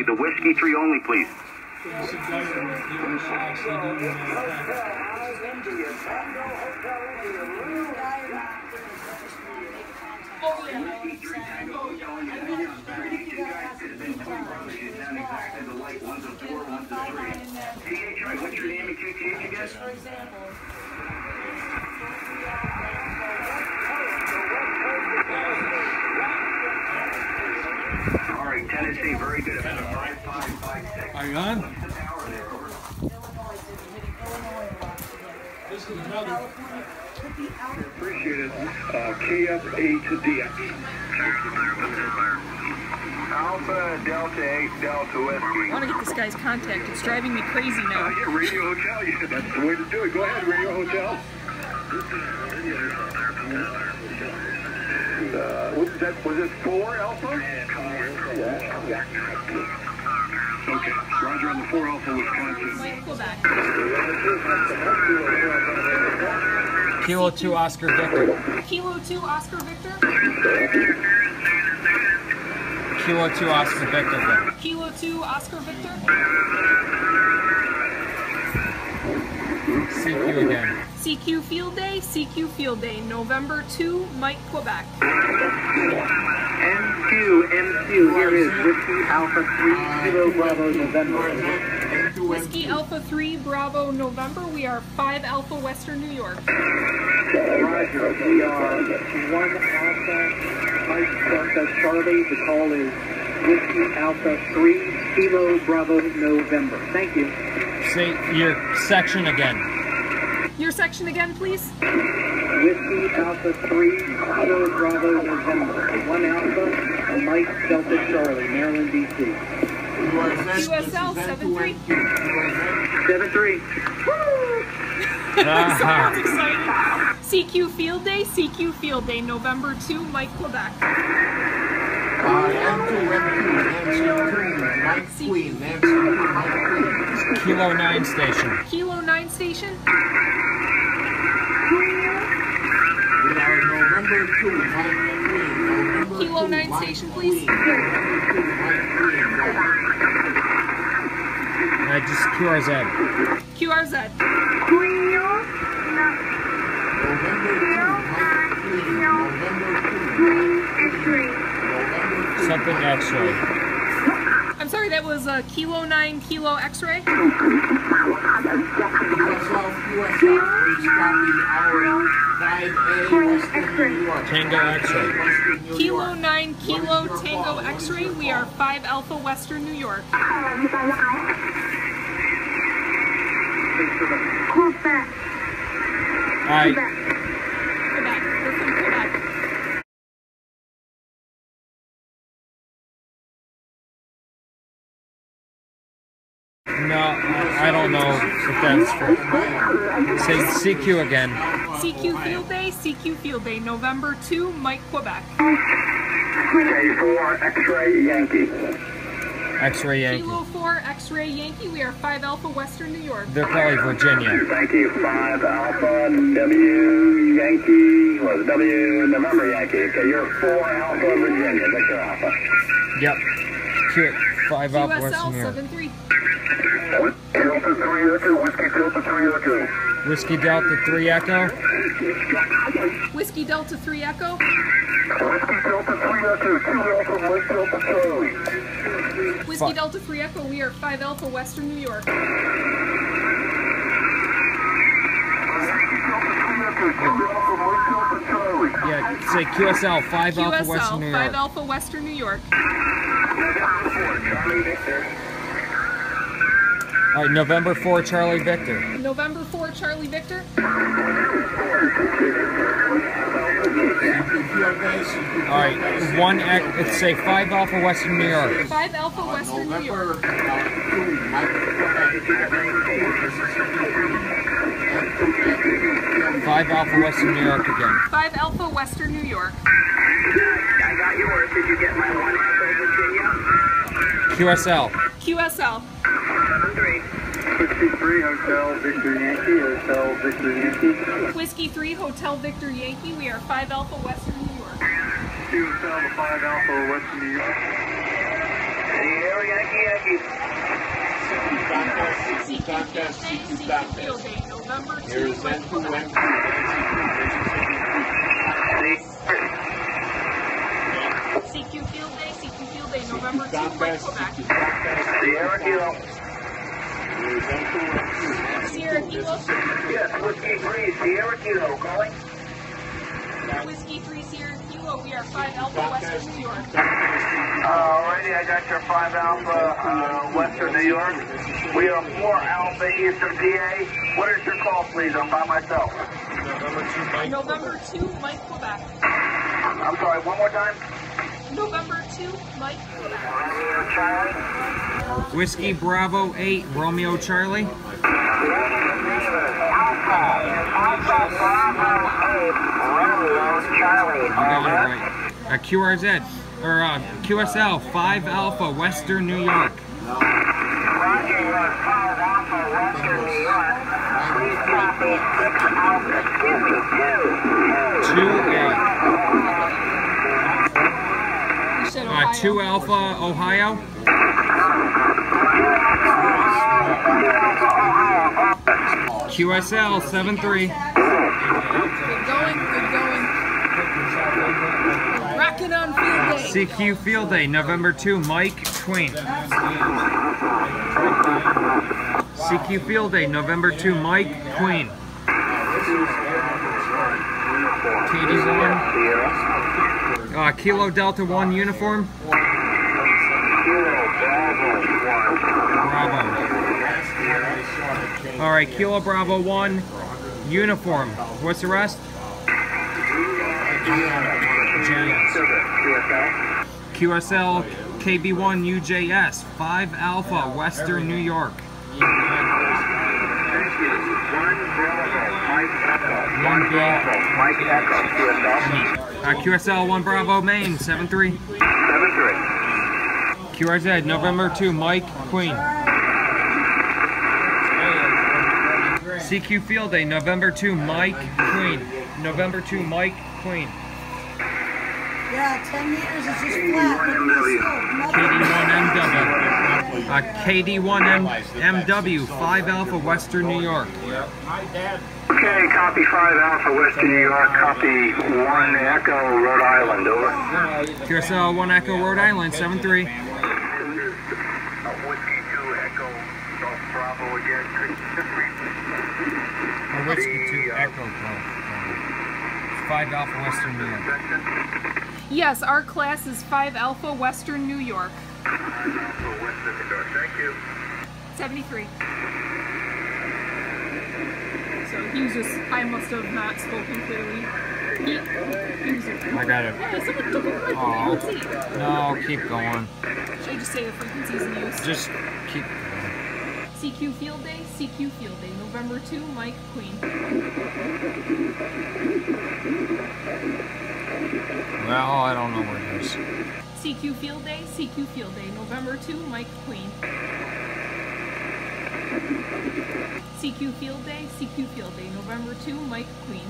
to Whiskey 3 only, please. What's your name and QTH again? All right, Tennessee, very good. 5556. Are you on? Appreciate it. KF8 to DX. Alpha Delta 8 Delta Whiskey. I want to get this guy's contact. It's driving me crazy now. Yeah, Radio Hotel. Yeah, that's the way to do it. Go ahead, Radio Hotel. Was it 4 Alpha? Yeah. Okay. Roger on the 4 Alpha, Wisconsin. Mike, Quebec. Kilo 2 Oscar Victor. Kilo 2 Oscar Victor. Kilo 2 Oscar Victor again. Kilo 2 Oscar Victor. CQ again. CQ Field Day, CQ Field Day, November 2, Mike, Quebec. MQ, here is Whiskey Alpha 3 Kilo Bravo November. Whiskey Alpha 3 Bravo November, we are 5 Alpha Western New York. Roger, we are 1 Alpha Mike Delta Charlie. The call is Whiskey Alpha 3 Kilo Bravo November. Thank you. Say your section again. Your section again, please. Whiskey Alpha 3 Kilo Bravo November. 1 Alpha Mike Delta Charlie, Maryland, D.C. QSL 73. 73. Someone's excited. CQ Field Day, CQ Field Day, November 2, Mike, Quebec. Kilo 9 station. Kilo 9 station. Kilo 9 station, please. Just QRZ. QRZ. Something X-ray. I'm sorry, that was Kilo 9 Kilo X-ray. Tango X-ray. Kilo 9 Kilo Tango X-ray. We are 5 Alpha Western New York. Alright. Quebec. We're from Quebec. No, I don't know if that's for. Say CQ again. CQ Field Day, CQ Field Day, November 2, Mike, Quebec. K4 X-Ray Yankee. X-ray Yankee. Kilo 4 X-ray Yankee. We are 5 Alpha Western New York. They're probably Virginia. Thank you. 5 Alpha W Yankee. Was W November Yankee. Okay, you're 4 Alpha Virginia. That's your Alpha. Yep. 5 Alpha Western New York. 73. Delta 302. Whiskey Delta 302. Whiskey Delta 3 Echo. Whiskey Delta 3 Echo. Whiskey Delta 302. 2 Alpha Mike Delta Charlie. Whiskey Delta 3 Echo. We are 5 Alpha Western New York. Yeah, say QSL 5 Alpha Western New York. 5 Alpha Western New York. Alright, November 4 Charlie Victor. November 4 Charlie Victor. Alright, it's say 5 Alpha Western New York. 5 Alpha Western New York. 5 Alpha Western New York again. 5 Alpha Western New York. I got yours. Did you get my 1 Alpha Virginia? QSL. QSL. 73. 63 Hotel Victor Yankee. Hotel Victor Yankee. Whiskey 3 Hotel Victor Yankee. We are 5 Alpha Western New York. 2 Hotel 5 Alpha Western New York. Sierra Yankee Yankee. CQ Field Day, November 2, Mike Quebec. CQ Field Day, November 2, Mike Quebec. Sierra Kilo. Sierra Kilo. Yes, Whiskey 3, Sierra Kilo calling. Whiskey 3, Sierra Kilo. We are 5 Alpha, Western New York. Alrighty, I got your 5 Alpha, Western New York. We are 4 Alpha, Eastern PA. What is your call, please? I'm by myself. November 2, Mike Quebec. I'm sorry, one more time? November 2, Mike Quebec. Whiskey Bravo 8, Romeo Charlie. Alpha, Romeo Charlie. You got it right. QRZ, or QSL 5 Alpha, Western New York. Roger, 5 Alpha, Western New York. Please copy 6 Alpha, 2 2 Alpha, Ohio. QSL 7-3. Good going. Rockin' on Field Day. CQ Field Day, November 2, Mike Queen. CQ Field Day, November 2, Mike Queen. KD1. Kilo Delta 1 uniform. Bravo. Alright, Kilo Bravo 1 uniform. What's the rest? QSL KB1 UJS 5 Alpha, Western New York. QSL 1 Bravo Maine 7-3. 7-3. QRZ November 2 Mike Queen. CQ Field Day November 2 Mike Queen. November 2 Mike Queen. Yeah, 10 years is just flat. KD1MW 5 Alpha, Western New York. Okay, copy 5 Alpha, Western New York. Copy 1 Echo, Rhode Island. Over. QSL 1 Echo, Rhode Island 7-3. Whiskey 2 Echo, Bravo again. Whiskey 2 Echo, 5 Alpha, Western New York. Yes, our class is 5 Alpha, Western New York. 5 Alpha, Western New York. Thank you. 73. So he was just, I must have not spoken clearly. He was just, I got it. hey, someone took over my frequency. No, keep going. Should I just say the frequencies in use? Just keep going. CQ Field Day, November 2, Mike Queen. Well, I don't know where it is. CQ Field Day, November 2, Mike Queen. CQ Field Day, November 2, Mike Queen.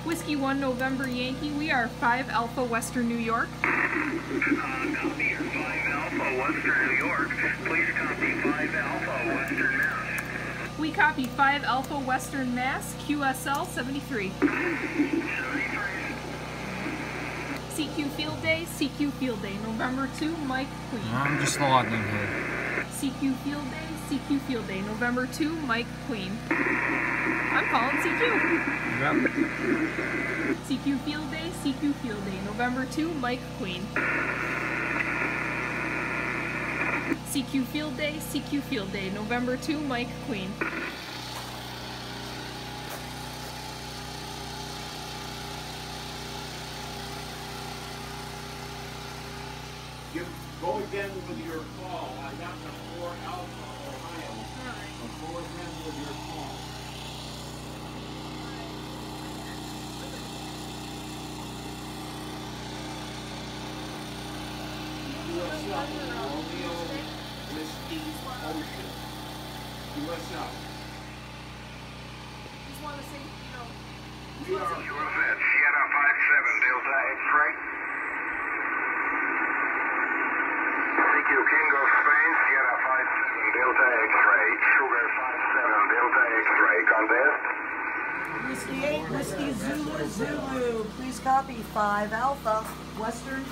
Whiskey 1 November Yankee, we are 5 Alpha, Western New York. Copy your 5 Alpha, Western New York. Please copy 5 Alpha, Western Mass. We copy 5 Alpha, Western Mass, QSL 73. CQ Field Day, November 2, Mike Queen. I'm just logging in here. CQ Field Day, November 2, Mike Queen. I'm calling CQ. Yep. CQ Field Day, November 2, Mike Queen. CQ Field Day, November 2, Mike Queen. Go again with your call. I got the 4 Alpha, Ohio. Go again with your call. Romeo Whiskey Ocean. USL. Just want to say, Sierra 57, Delta X-ray. Tango Spain, Sierra 57 Delta X-ray, Sugar 57 Delta X-ray, contest. Whiskey 8, Whiskey Zulu, Zulu. Please copy 5 Alpha, Western.